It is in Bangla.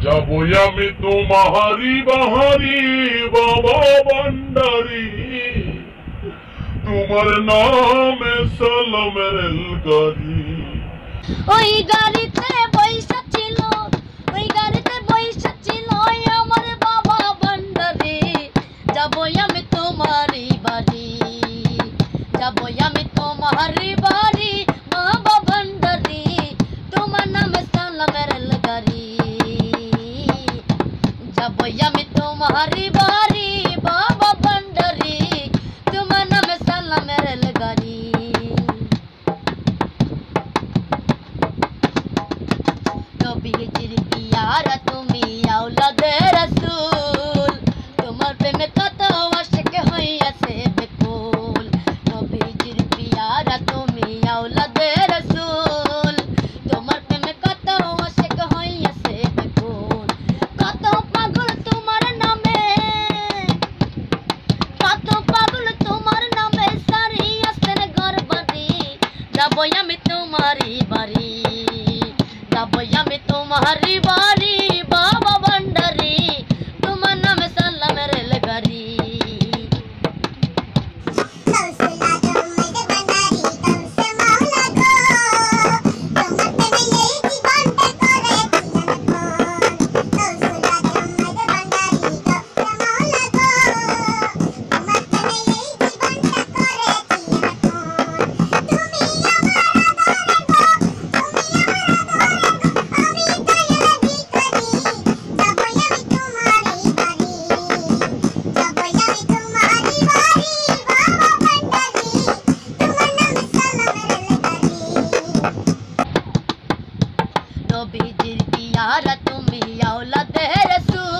যাবো আমি তোমারি বাহারি বাবা ভান্ডারি, তোমার নামে সালামের গাড়ি। ওই গাড়িতে বৈশা ছিল, ওই গাড়িতে বৈশা ছিল আমার বাবা ভান্ডারি। যাবো আমি তোমারি বাড়ি, যাবো আমি তোমারি বাড়ি বাবা ভান্ডারি, তোমার নামে সালামের গাড়ি। যাবো আমি তোমারি বাড়ি বাবা ভান্ডারি, তোমার নামে সালামের গাড়ি। নবীজির পিয়ারা তুমি আওলাদে রাসূল, তোমার প্রেমে কত আশিক হইয়াছে বেকুল। নবীজির পিয়ারা তুমি আওলাদে রাসূল, তোমার প্রেমে কত আশিক হইয়াছে বেকুল। কত পাগল তোমার নামে, কত পাগল তোমার নামে সারিয়াছেন ঘর বাড়ি। যাবো আমি তোমারি বাড়ি, যাবো আমি তোমারি বাড়ি বাবা ভান্ডারি, তোমার নামে সালামের গাড়ি। নবীজির পিয়ারা তুমি আওলাদে রাসূল,